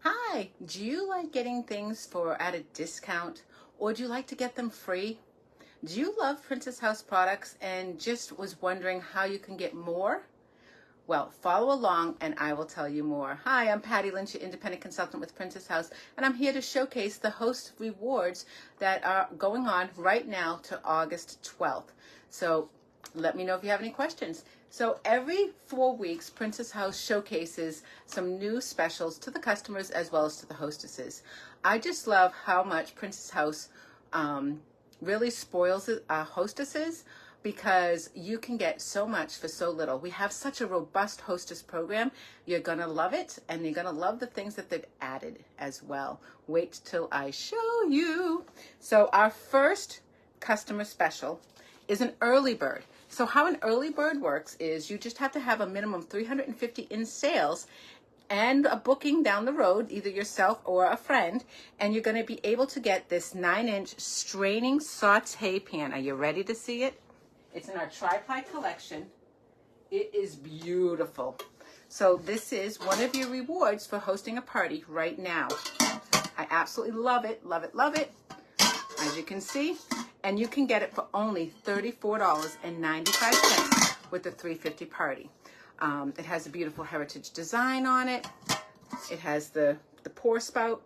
Hi, do you like getting things at a discount, or do you like to get them free? Do you love Princess House products and just was wondering how you can get more? Well, follow along and I will tell you more. Hi, I'm Patty Lynch, your independent consultant with Princess House, and I'm here to showcase the host rewards that are going on right now to August 12th. So let me know if you have any questions. So every 4 weeks, Princess House showcases some new specials to the customers as well as to the hostesses. I just love how much Princess House really spoils hostesses, because you can get so much for so little. We have such a robust hostess program. You're gonna love it, and you're gonna love the things that they've added as well. Wait till I show you. So our first customer special is an early bird. So how an early bird works is you just have to have a minimum of 350 in sales and a booking down the road, either yourself or a friend, and you're going to be able to get this 9-inch straining saute pan. Are you ready to see it? It's in our tri-ply collection. It is beautiful. So this is one of your rewards for hosting a party right now. I absolutely love it, love it, love it. As you can see, and you can get it for only $34.95 with the 350 party. It has a beautiful heritage design on it. It has the pour spout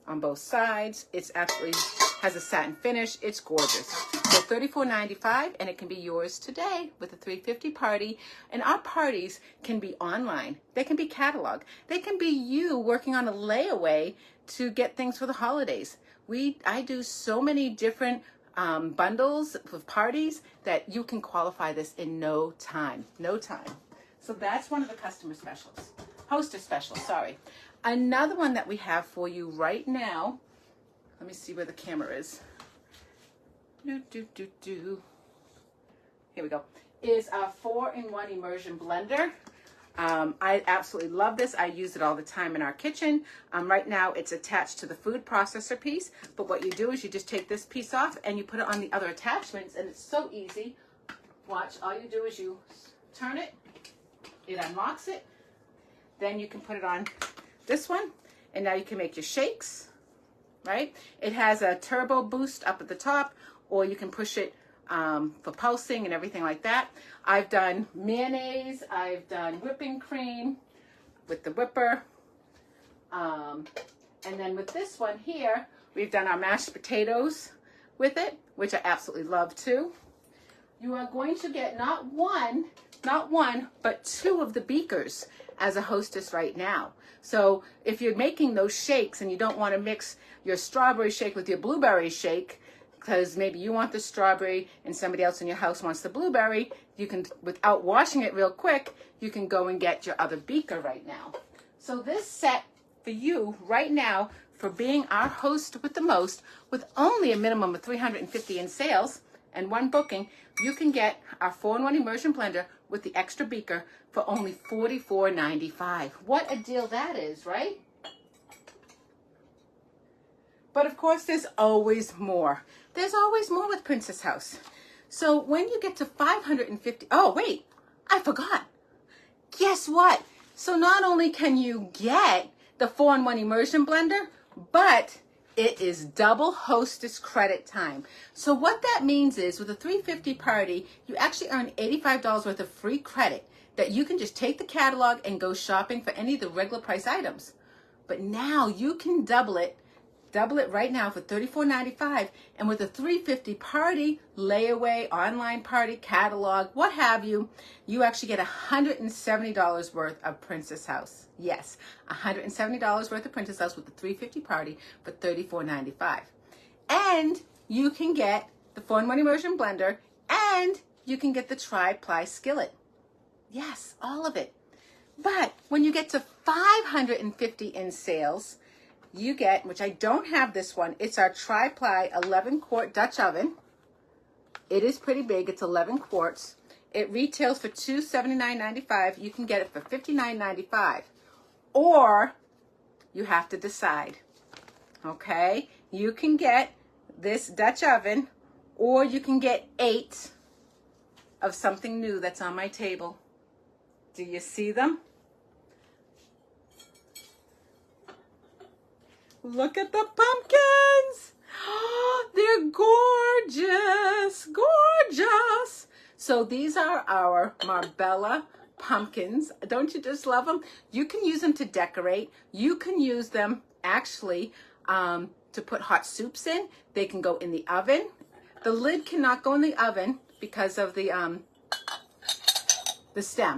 on both sides. It's absolutely has a satin finish. It's gorgeous. So $34.95, and it can be yours today with the 350 party. And our parties can be online. They can be catalog. They can be you working on a layaway to get things for the holidays. I do so many different bundles of parties that you can qualify this in no time. No time. So that's one of the customer specials. Hostess specials, sorry. Another one that we have for you right now, let me see where the camera is. Here we go. Is our 4-in-1 immersion blender. I absolutely love this. I use it all the time in our kitchen. Right now it's attached to the food processor piece, but what you do is you just take this piece off and you put it on the other attachments, and it's so easy. Watch, all you do is you turn it, it unlocks it, then you can put it on this one, and now you can make your shakes, right? It has a turbo boost up at the top, or you can push it for pulsing and everything like that. I've done mayonnaise, I've done whipping cream with the whipper. And then with this one here, we've done our mashed potatoes with it, which I absolutely love too. You are going to get not one, but 2 of the beakers as a hostess right now. So if you're making those shakes and you don't want to mix your strawberry shake with your blueberry shake, because maybe you want the strawberry and somebody else in your house wants the blueberry, you can, without washing it real quick, you can go and get your other beaker right now. So this set for you right now, for being our host with the most, with only a minimum of 350 in sales and 1 booking, you can get our 4-in-1 immersion blender with the extra beaker for only $44.95. What a deal that is, right? But of course, there's always more. There's always more with Princess House. So when you get to 550, oh wait, I forgot. Guess what? So not only can you get the 4-in-1 immersion blender, but it is double hostess credit time. So what that means is with a 350 party, you actually earn $85 worth of free credit that you can just take the catalog and go shopping for any of the regular price items. But now you can double it right now for $34.95, and with a 350 party, layaway, online party, catalog, what have you, you actually get $170 worth of Princess House. Yes, $170 worth of Princess House with the 350 party for $34.95. And you can get the 4-in-1 immersion blender, and you can get the tri-ply skillet. Yes, all of it. But when you get to 550 in sales, you get, which I don't have this one, it's our tri-ply 11-quart Dutch oven. It is pretty big. It's 11 quarts. It retails for $279.95. You can get it for $59.95. Or you have to decide, okay? You can get this Dutch oven, or you can get 8 of something new that's on my table. Do you see them? Look at the pumpkins. They're gorgeous, gorgeous. So these are our Marbella pumpkins. Don't you just love them? You can use them to decorate. You can use them actually to put hot soups in. They can go in the oven. The lid cannot go in the oven because of the stem.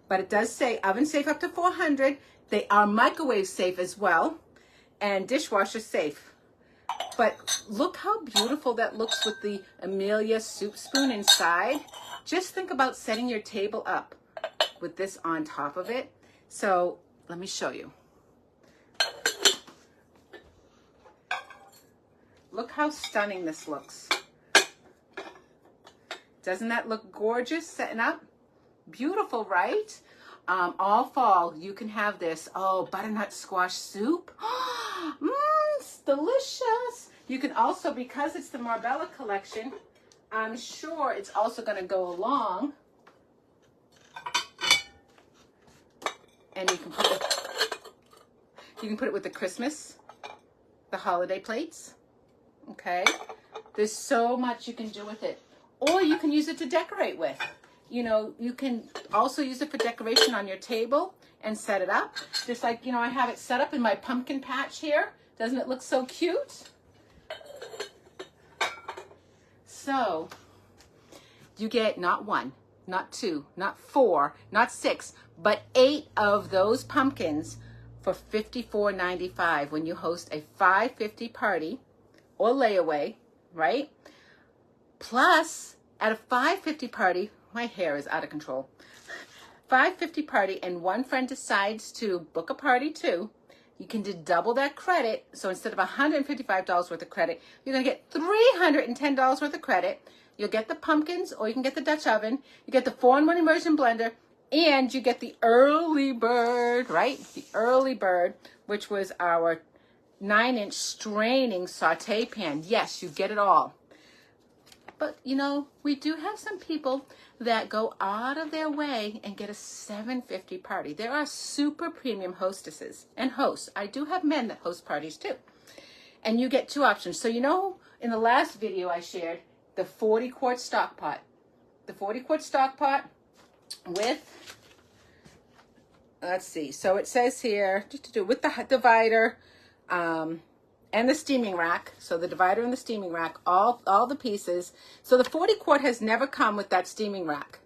But it does say oven safe up to 400. They are microwave safe as well and dishwasher safe. But look how beautiful that looks with the Amelia soup spoon inside. Just think about setting your table up with this on top of it. So let me show you. Look how stunning this looks. Doesn't that look gorgeous setting up? Beautiful, right? All fall, you can have this. Oh, butternut squash soup. It's delicious. You can also, because it's the Marbella collection, I'm sure it's also going to go along. And you can put it with the Christmas, the holiday plates. Okay. There's so much you can do with it. Or you can use it to decorate with. You know, you can also use it for decoration on your table and set it up. Just like, you know, I have it set up in my pumpkin patch here. Doesn't it look so cute? So, you get not 1, not 2, not 4, not 6, but 8 of those pumpkins for $54.95 when you host a $5.50 party or layaway, right? Plus, at a $5.50 party, my hair is out of control. $5.50 party and one friend decides to book a party too, you can do double that credit. So instead of $155 worth of credit, you're going to get $310 worth of credit. You'll get the pumpkins, or you can get the Dutch oven. You get the 4-in-1 immersion blender, and you get the early bird, right? The early bird, which was our 9-inch straining saute pan. Yes, you get it all. But, you know, we do have some people that go out of their way and get a $7.50 party. There are super premium hostesses and hosts. I do have men that host parties too. And you get 2 options. So, you know, in the last video I shared, the 40-quart stock pot. The 40-quart stock pot with, let's see, so it says here, with the divider, and the steaming rack. So the divider and the steaming rack, all the pieces. So the 40 quart has never come with that steaming rack.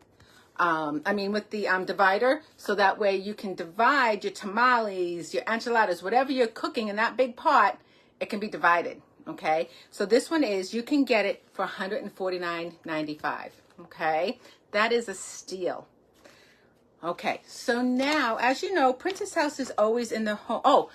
With the divider, so that way you can divide your tamales, your enchiladas, whatever you're cooking in that big pot, it can be divided, okay? So this one is, you can get it for $149.95, okay? That is a steal. Okay, so now, as you know, Princess House is always in the home.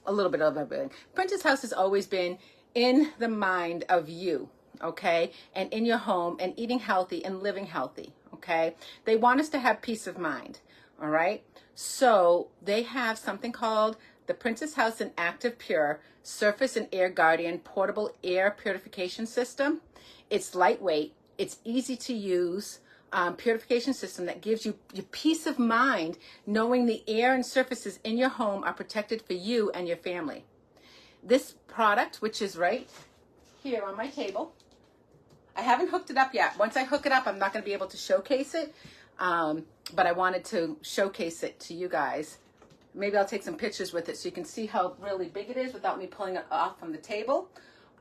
A little bit of everything. Princess House has always been in the mind of you, okay? And in your home, and eating healthy and living healthy, okay? They want us to have peace of mind, all right? So they have something called the Princess House and ActivePure Surface and Air Guardian Portable Air Purification System. It's lightweight. It's easy to use. Purification system that gives you your peace of mind knowing the air and surfaces in your home are protected for you and your family. This product, which is right here on my table, I haven't hooked it up yet. Once I hook it up, I'm not going to be able to showcase it, but I wanted to showcase it to you guys. Maybe I'll take some pictures with it so you can see how really big it is without me pulling it off from the table.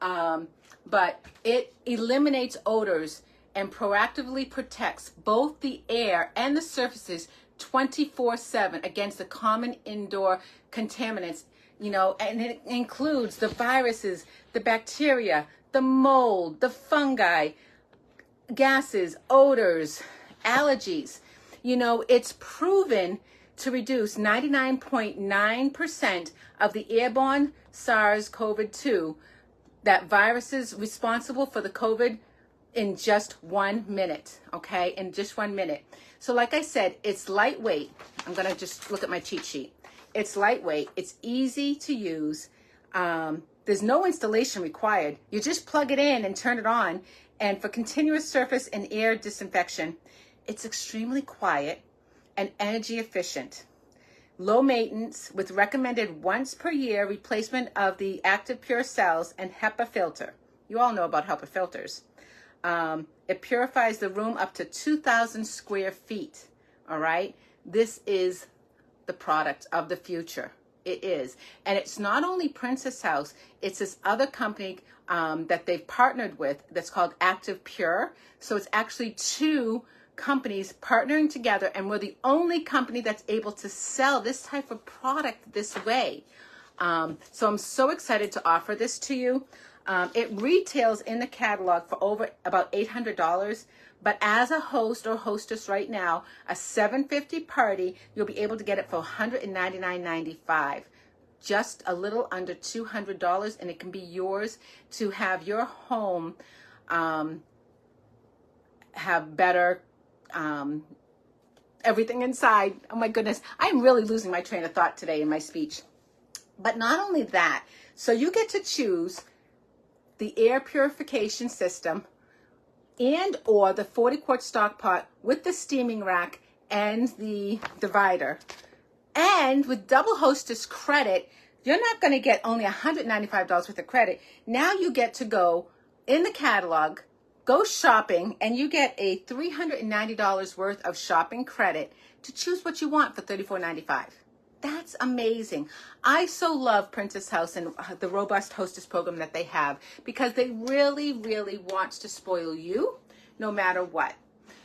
But it eliminates odors and proactively protects both the air and the surfaces 24/7 against the common indoor contaminants, you know, and it includes the viruses, the bacteria, the mold, the fungi, gases, odors, allergies. You know, it's proven to reduce 99.9% of the airborne SARS-CoV-2, that viruses responsible for the COVID, in just 1 minute, okay? In just 1 minute. So like I said, it's lightweight. I'm gonna just look at my cheat sheet. It's lightweight, it's easy to use. There's no installation required. You just plug it in and turn it on. And for continuous surface and air disinfection, it's extremely quiet and energy efficient. low maintenance with recommended once per year replacement of the ActivePure cells and HEPA filter. You all know about HEPA filters. It purifies the room up to 2,000 square feet. All right. This is the product of the future. It is. And it's not only Princess House, it's this other company that they've partnered with that's called ActivePure. So it's actually two companies partnering together, and we're the only company that's able to sell this type of product this way. So I'm so excited to offer this to you. It retails in the catalog for over about $800. But as a host or hostess right now, a $750 party, you'll be able to get it for $199.95. Just a little under $200, and it can be yours to have your home have better everything inside. Oh my goodness, I'm really losing my train of thought today in my speech. But not only that, so you get to choose the air purification system and or the 40 quart stock pot with the steaming rack and the divider. And with double hostess credit, you're not going to get only $195 worth of credit. Now you get to go in the catalog, go shopping, and you get a $390 worth of shopping credit to choose what you want for $34.95. That's amazing. I so love Princess House and the robust hostess program that they have, because they really, really want to spoil you no matter what.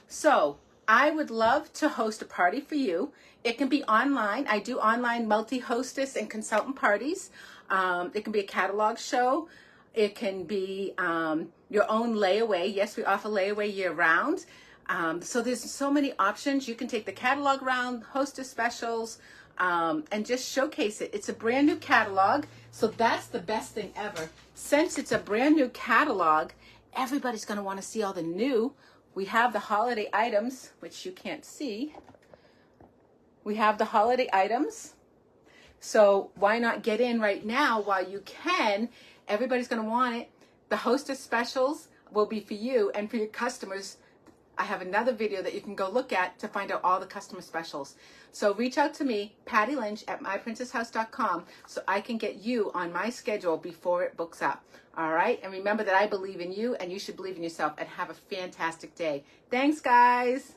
So I would love to host a party for you. It can be online. I do online multi-hostess and consultant parties. It can be a catalog show. It can be your own layaway. Yes, we offer layaway year round. So there's so many options. You can take the catalog round, hostess specials, and just showcase it. It's a brand new catalog, so that's the best thing ever. Since it's a brand new catalog, everybody's going to want to see all the new. We have the holiday items, which you can't see. We have the holiday items. So why not get in right now while you can? Everybody's going to want it. The hostess specials will be for you and for your customers. I have another video that you can go look at to find out all the customer specials. So reach out to me, Patty Lynch at myprincesshouse.com, so I can get you on my schedule before it books up. All right? And remember that I believe in you, and you should believe in yourself, and have a fantastic day. Thanks, guys.